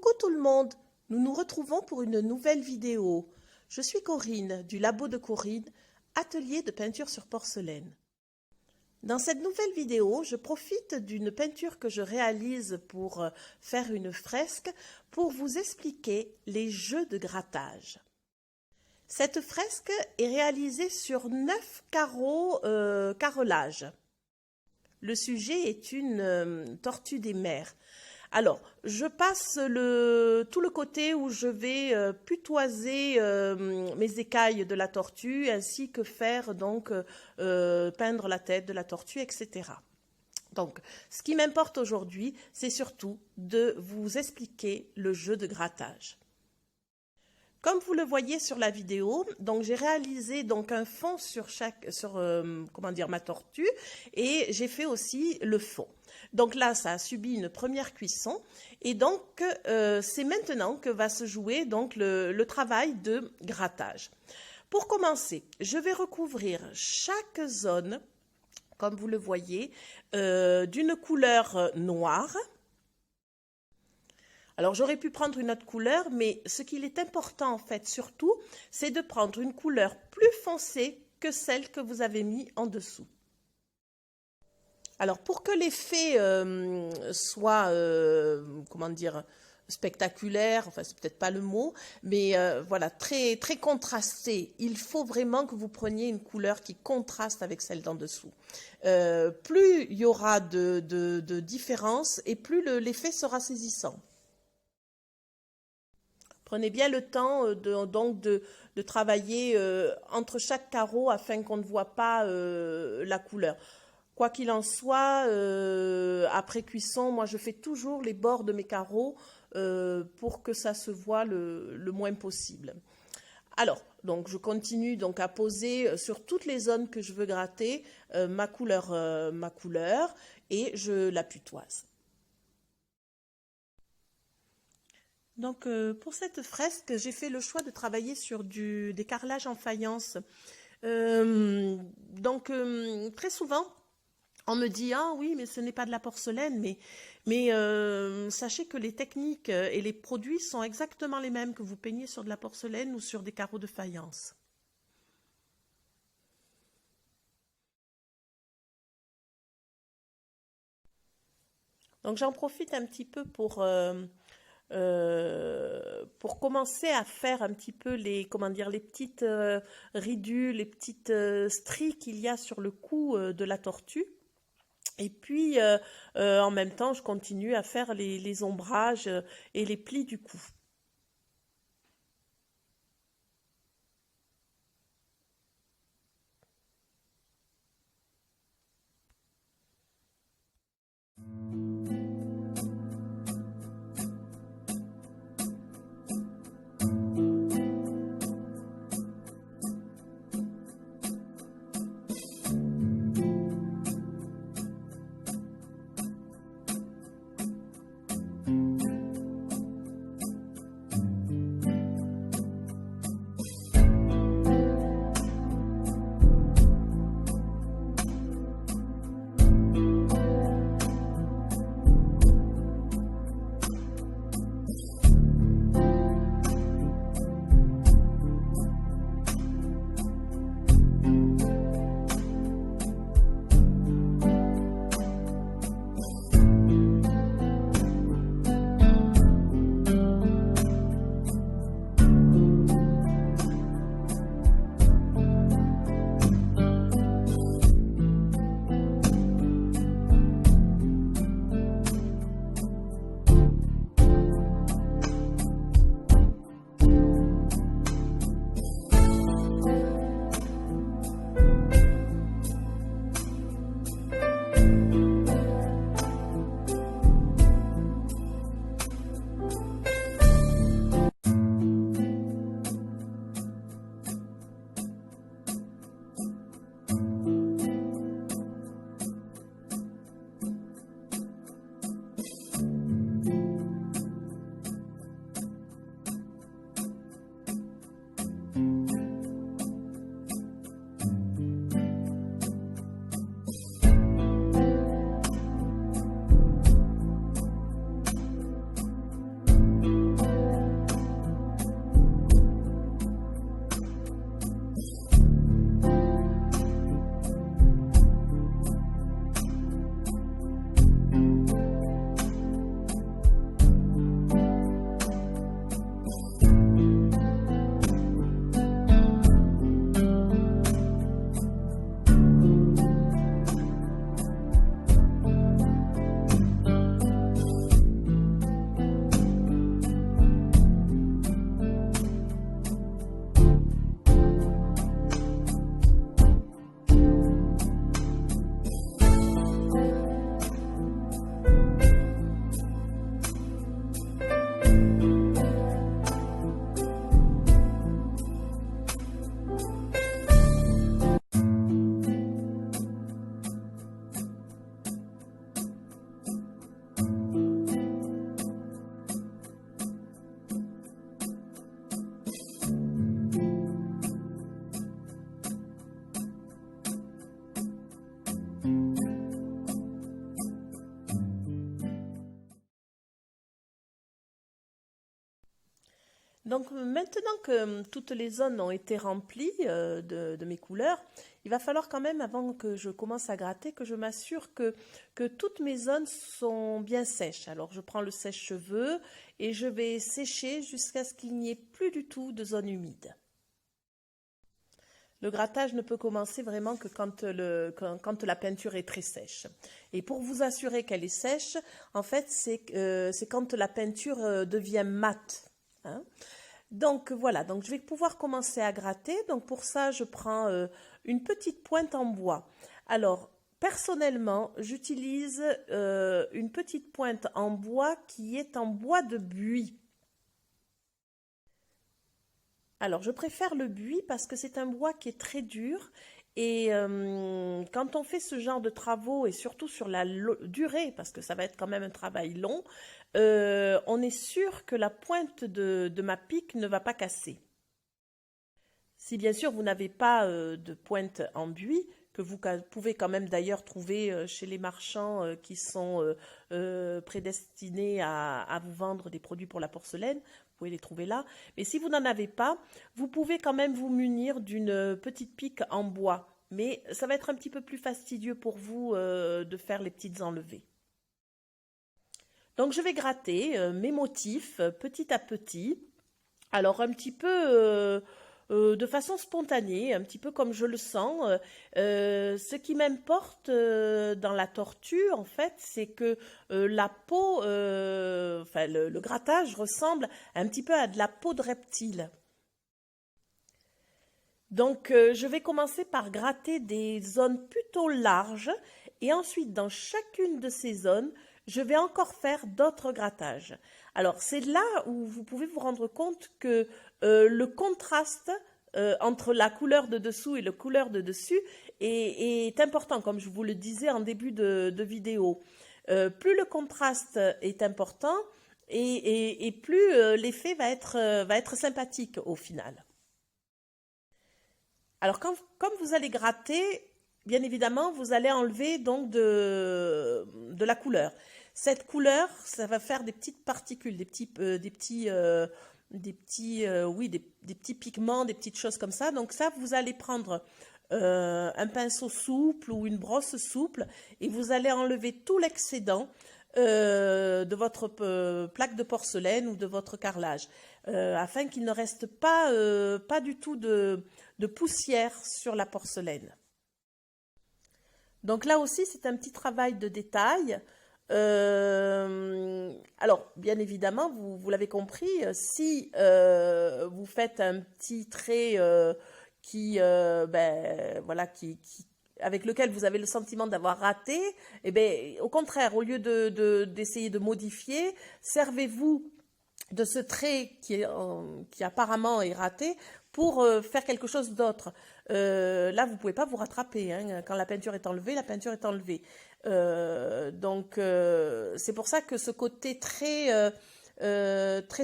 Coucou tout le monde, nous nous retrouvons pour une nouvelle vidéo. Je suis Corinne du Labo de Corinne, atelier de peinture sur porcelaine. Dans cette nouvelle vidéo, je profite d'une peinture que je réalise pour faire une fresque pour vous expliquer les jeux de grattage. Cette fresque est réalisée sur 9 carreaux carrelage. Le sujet est une tortue des mers. Alors, je passe tout le côté où je vais putoiser mes écailles de la tortue, ainsi que faire donc peindre la tête de la tortue, etc. Donc, ce qui m'importe aujourd'hui, c'est surtout de vous expliquer le jeu de grattage. Comme vous le voyez sur la vidéo, donc j'ai réalisé donc un fond sur ma tortue et j'ai fait aussi le fond. Donc là, ça a subi une première cuisson et donc c'est maintenant que va se jouer donc le travail de grattage. Pour commencer, je vais recouvrir chaque zone, comme vous le voyez, d'une couleur noire. Alors j'aurais pu prendre une autre couleur, mais ce qu'il est important en fait surtout, c'est de prendre une couleur plus foncée que celle que vous avez mis en dessous. Alors pour que l'effet soit, spectaculaire, enfin c'est peut-être pas le mot, mais voilà, très, très contrasté, il faut vraiment que vous preniez une couleur qui contraste avec celle d'en dessous. Plus il y aura de différence et plus l'effet sera saisissant. Prenez bien le temps de travailler entre chaque carreau afin qu'on ne voit pas la couleur. Quoi qu'il en soit, après cuisson, moi je fais toujours les bords de mes carreaux pour que ça se voit le moins possible. Alors, donc je continue donc à poser sur toutes les zones que je veux gratter ma couleur et je la putoise. Donc pour cette fresque, j'ai fait le choix de travailler sur des carrelages en faïence. Très souvent, on me dit « Ah oui, mais ce n'est pas de la porcelaine », mais sachez que les techniques et les produits sont exactement les mêmes que vous peignez sur de la porcelaine ou sur des carreaux de faïence. Donc j'en profite un petit peu pour commencer à faire un petit peu les petites ridules, les petites stries qu'il y a sur le cou de la tortue. Et puis, en même temps, je continue à faire les ombrages et les plis du cou. Donc maintenant que toutes les zones ont été remplies de mes couleurs, il va falloir quand même, avant que je commence à gratter, que je m'assure que toutes mes zones sont bien sèches. Alors je prends le sèche-cheveux et je vais sécher jusqu'à ce qu'il n'y ait plus du tout de zone humide. Le grattage ne peut commencer vraiment que quand la peinture est très sèche. Et pour vous assurer qu'elle est sèche, en fait, c'est quand la peinture devient mate. Hein. Donc voilà, donc je vais pouvoir commencer à gratter. Donc pour ça, je prends une petite pointe en bois. Alors, personnellement, j'utilise une petite pointe en bois qui est en bois de buis. Alors, je préfère le buis parce que c'est un bois qui est très dur et quand on fait ce genre de travaux et surtout sur la durée, parce que ça va être quand même un travail long, on est sûr que la pointe de ma pique ne va pas casser. Si bien sûr vous n'avez pas de pointe en buis, que vous pouvez quand même d'ailleurs trouver chez les marchands qui sont prédestinés à vous vendre des produits pour la porcelaine, vous pouvez les trouver là. Mais si vous n'en avez pas, vous pouvez quand même vous munir d'une petite pique en bois. Mais ça va être un petit peu plus fastidieux pour vous de faire les petites enlevées. Donc je vais gratter mes motifs petit à petit. Alors un petit peu de façon spontanée, un petit peu comme je le sens. Ce qui m'importe dans la tortue, en fait, c'est que la peau, enfin le grattage ressemble un petit peu à de la peau de reptile. Donc je vais commencer par gratter des zones plutôt larges et ensuite dans chacune de ces zones, je vais encore faire d'autres grattages. Alors c'est là où vous pouvez vous rendre compte que le contraste entre la couleur de dessous et la couleur de dessus est important, comme je vous le disais en début de vidéo. Plus le contraste est important et plus l'effet va être sympathique au final. Alors comme vous allez gratter, bien évidemment, vous allez enlever donc de la couleur. Cette couleur, ça va faire des petites particules, des petits pigments, des petites choses comme ça. Donc ça, vous allez prendre un pinceau souple ou une brosse souple et vous allez enlever tout l'excédent de votre plaque de porcelaine ou de votre carrelage afin qu'il ne reste pas du tout de poussière sur la porcelaine. Donc là aussi, c'est un petit travail de détail. Alors, bien évidemment, vous l'avez compris, si vous faites un petit trait avec lequel vous avez le sentiment d'avoir raté, eh bien, au contraire, au lieu d'essayer de modifier, servez-vous de ce trait qui apparemment est raté pour faire quelque chose d'autre. Là, vous ne pouvez pas vous rattraper. Hein. Quand la peinture est enlevée, la peinture est enlevée. Donc, c'est pour ça que ce côté très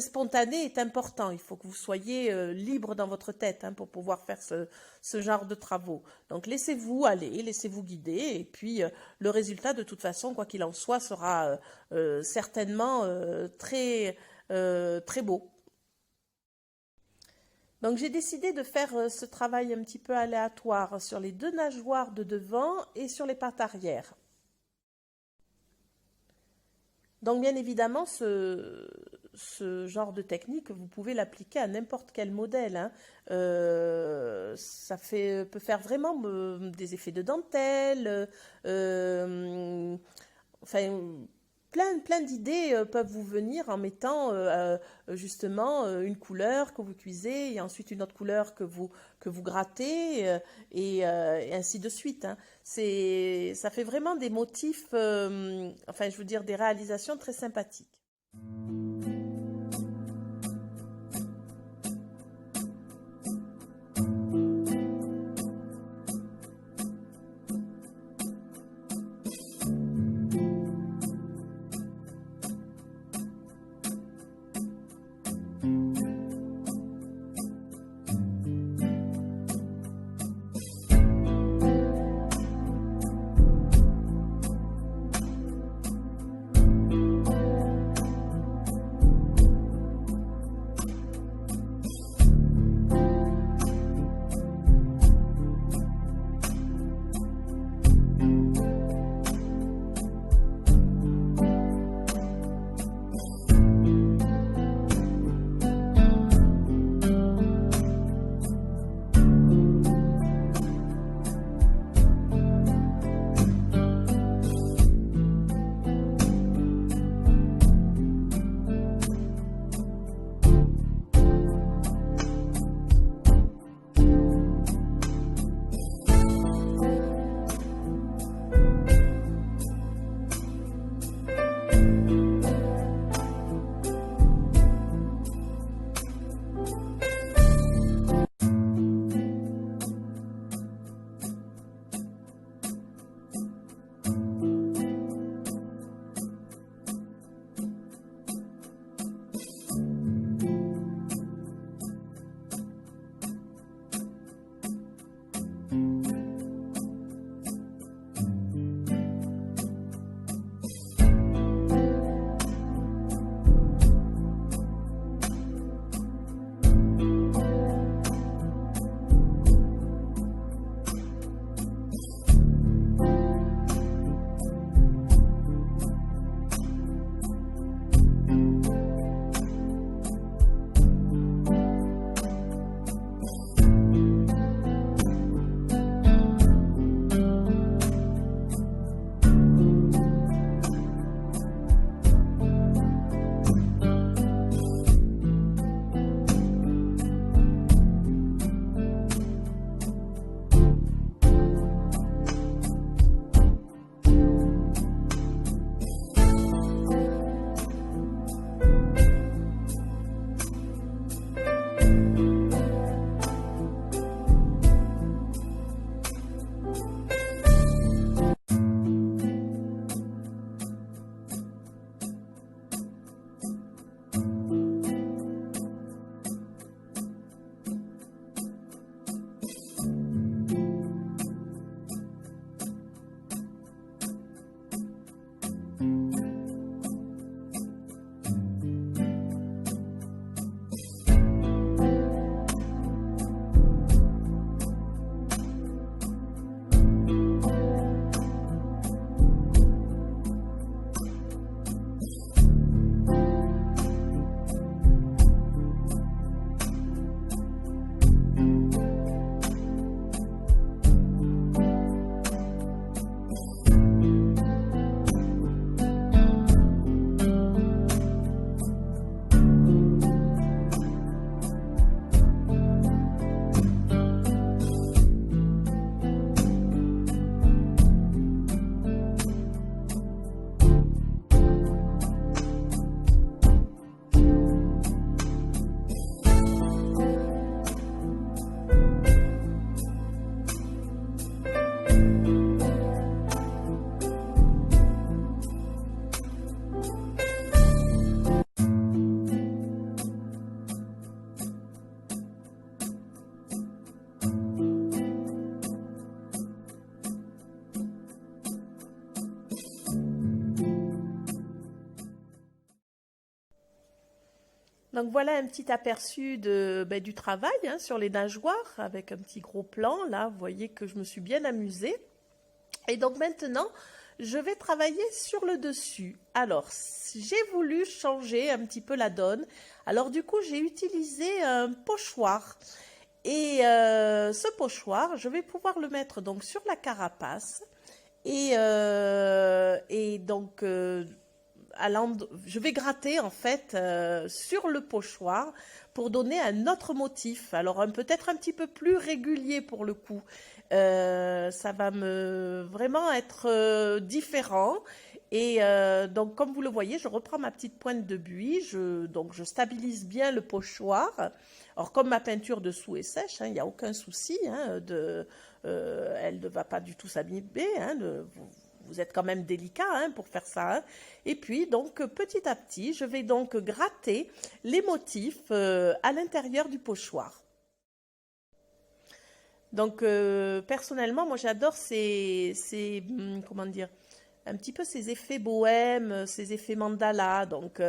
spontané est important. Il faut que vous soyez libre dans votre tête pour pouvoir faire ce genre de travaux. Donc, laissez-vous aller, laissez-vous guider. Et puis, le résultat, de toute façon, quoi qu'il en soit, sera certainement très beau. Donc j'ai décidé de faire ce travail un petit peu aléatoire sur les deux nageoires de devant et sur les pattes arrière. Donc bien évidemment, ce genre de technique, vous pouvez l'appliquer à n'importe quel modèle. Hein. Ça peut faire vraiment des effets de dentelle, plein d'idées peuvent vous venir en mettant justement une couleur que vous cuisez et ensuite une autre couleur que vous grattez et ainsi de suite. Hein. Ça fait vraiment des motifs, des réalisations très sympathiques. Donc voilà un petit aperçu du travail hein, sur les nageoires avec un petit gros plan. Là, vous voyez que je me suis bien amusée. Et donc maintenant, je vais travailler sur le dessus. Alors, j'ai voulu changer un petit peu la donne. Alors du coup, j'ai utilisé un pochoir. Et ce pochoir, je vais pouvoir le mettre donc sur la carapace. Et donc, je vais gratter en fait sur le pochoir pour donner un autre motif. Alors peut-être un petit peu plus régulier pour le coup. Ça va vraiment être différent. Et donc comme vous le voyez, je reprends ma petite pointe de buis. Donc je stabilise bien le pochoir. Alors comme ma peinture dessous est sèche, il n'y a aucun souci. Elle ne va pas du tout s'abîmer. Vous êtes quand même délicat pour faire ça. Et puis, donc, petit à petit, je vais donc gratter les motifs à l'intérieur du pochoir. Donc, personnellement, moi, j'adore comment dire, un petit peu ces effets bohèmes, ces effets mandala. Donc,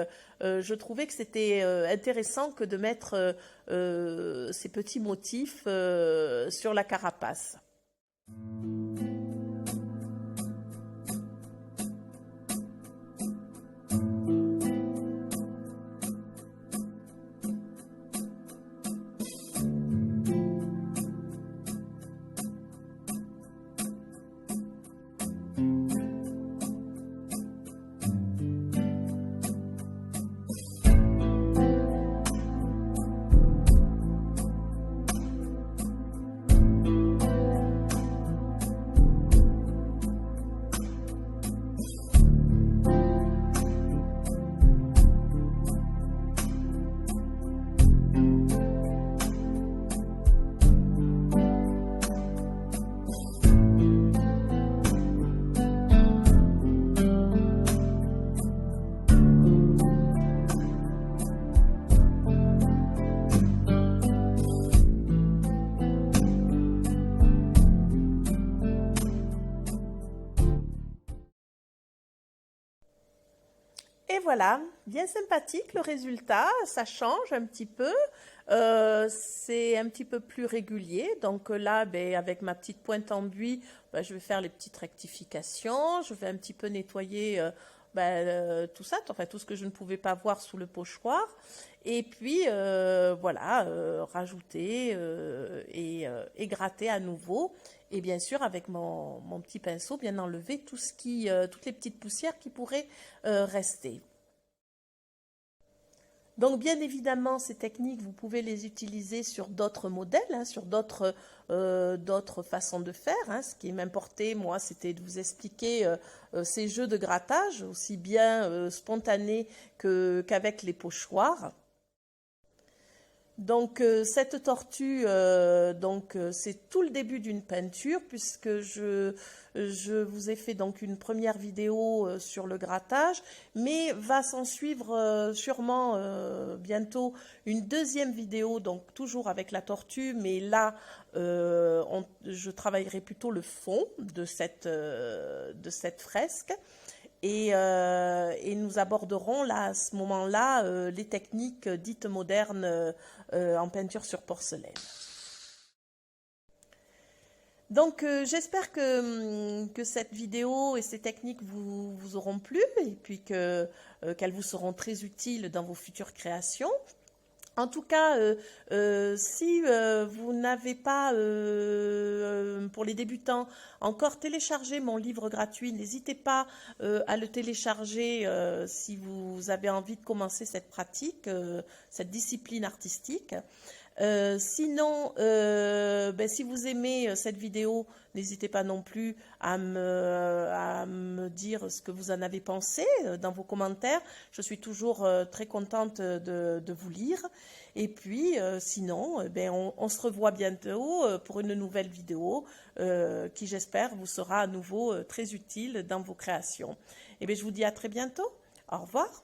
je trouvais que c'était intéressant que de mettre ces petits motifs sur la carapace. Et voilà, bien sympathique le résultat, ça change un petit peu, c'est un petit peu plus régulier. Donc là, avec ma petite pointe en buis, je vais faire les petites rectifications, je vais un petit peu nettoyer tout ça, enfin tout ce que je ne pouvais pas voir sous le pochoir. Et puis voilà, rajouter et gratter à nouveau. Et bien sûr, avec mon petit pinceau, bien enlever toutes les petites poussières qui pourraient rester. Donc, bien évidemment, ces techniques, vous pouvez les utiliser sur d'autres modèles, sur d'autres façons de faire. Ce qui m'importait, moi, c'était de vous expliquer ces jeux de grattage, aussi bien spontanés qu'avec les pochoirs. Donc cette tortue, c'est tout le début d'une peinture puisque je vous ai fait donc une première vidéo sur le grattage, mais va s'en suivre sûrement bientôt une deuxième vidéo, donc toujours avec la tortue, mais là je travaillerai plutôt le fond de cette fresque. Et nous aborderons là, à ce moment-là les techniques dites modernes en peinture sur porcelaine. Donc j'espère que cette vidéo et ces techniques vous auront plu et puis qu'elles vous seront très utiles dans vos futures créations. En tout cas, si vous n'avez pas, pour les débutants, encore téléchargé mon livre gratuit, n'hésitez pas à le télécharger si vous avez envie de commencer cette pratique, cette discipline artistique. Sinon, si vous aimez cette vidéo, n'hésitez pas non plus à me dire ce que vous en avez pensé dans vos commentaires. Je suis toujours très contente de vous lire. Et puis, sinon, on se revoit bientôt pour une nouvelle vidéo qui, j'espère, vous sera à nouveau très utile dans vos créations. Et bien, je vous dis à très bientôt. Au revoir.